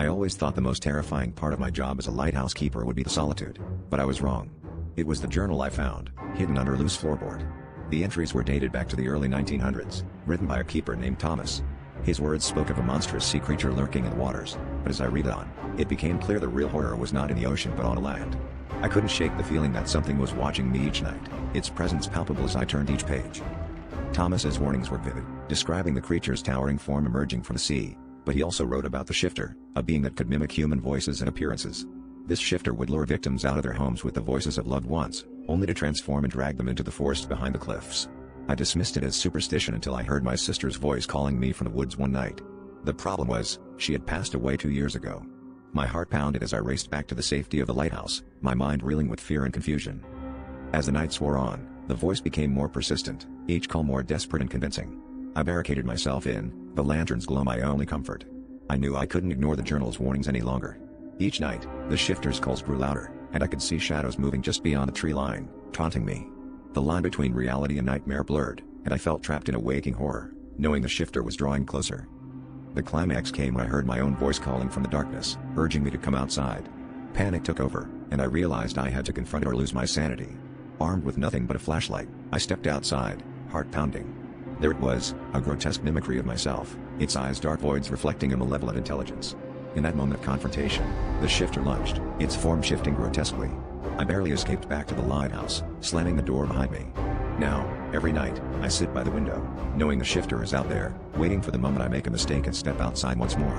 I always thought the most terrifying part of my job as a lighthouse keeper would be the solitude, but I was wrong. It was the journal I found, hidden under a loose floorboard. The entries were dated back to the early 1900s, written by a keeper named Thomas. His words spoke of a monstrous sea creature lurking in the waters, but as I read on, it became clear the real horror was not in the ocean but on land. I couldn't shake the feeling that something was watching me each night, its presence palpable as I turned each page. Thomas's warnings were vivid, describing the creature's towering form emerging from the sea, but he also wrote about the shifter, a being that could mimic human voices and appearances. This shifter would lure victims out of their homes with the voices of loved ones, only to transform and drag them into the forest behind the cliffs. I dismissed it as superstition until I heard my sister's voice calling me from the woods one night. The problem was, she had passed away 2 years ago. My heart pounded as I raced back to the safety of the lighthouse, my mind reeling with fear and confusion. As the nights wore on, the voice became more persistent, each call more desperate and convincing. I barricaded myself in, the lantern's glow my only comfort. I knew I couldn't ignore the journal's warnings any longer. Each night, the shifter's calls grew louder, and I could see shadows moving just beyond the tree line, taunting me. The line between reality and nightmare blurred, and I felt trapped in a waking horror, knowing the shifter was drawing closer. The climax came when I heard my own voice calling from the darkness, urging me to come outside. Panic took over, and I realized I had to confront it or lose my sanity. Armed with nothing but a flashlight, I stepped outside, heart pounding. There it was, a grotesque mimicry of myself, its eyes dark voids reflecting a malevolent intelligence. In that moment of confrontation, the shifter lunged, its form shifting grotesquely. I barely escaped back to the lighthouse, slamming the door behind me. Now, every night, I sit by the window, knowing the shifter is out there, waiting for the moment I make a mistake and step outside once more.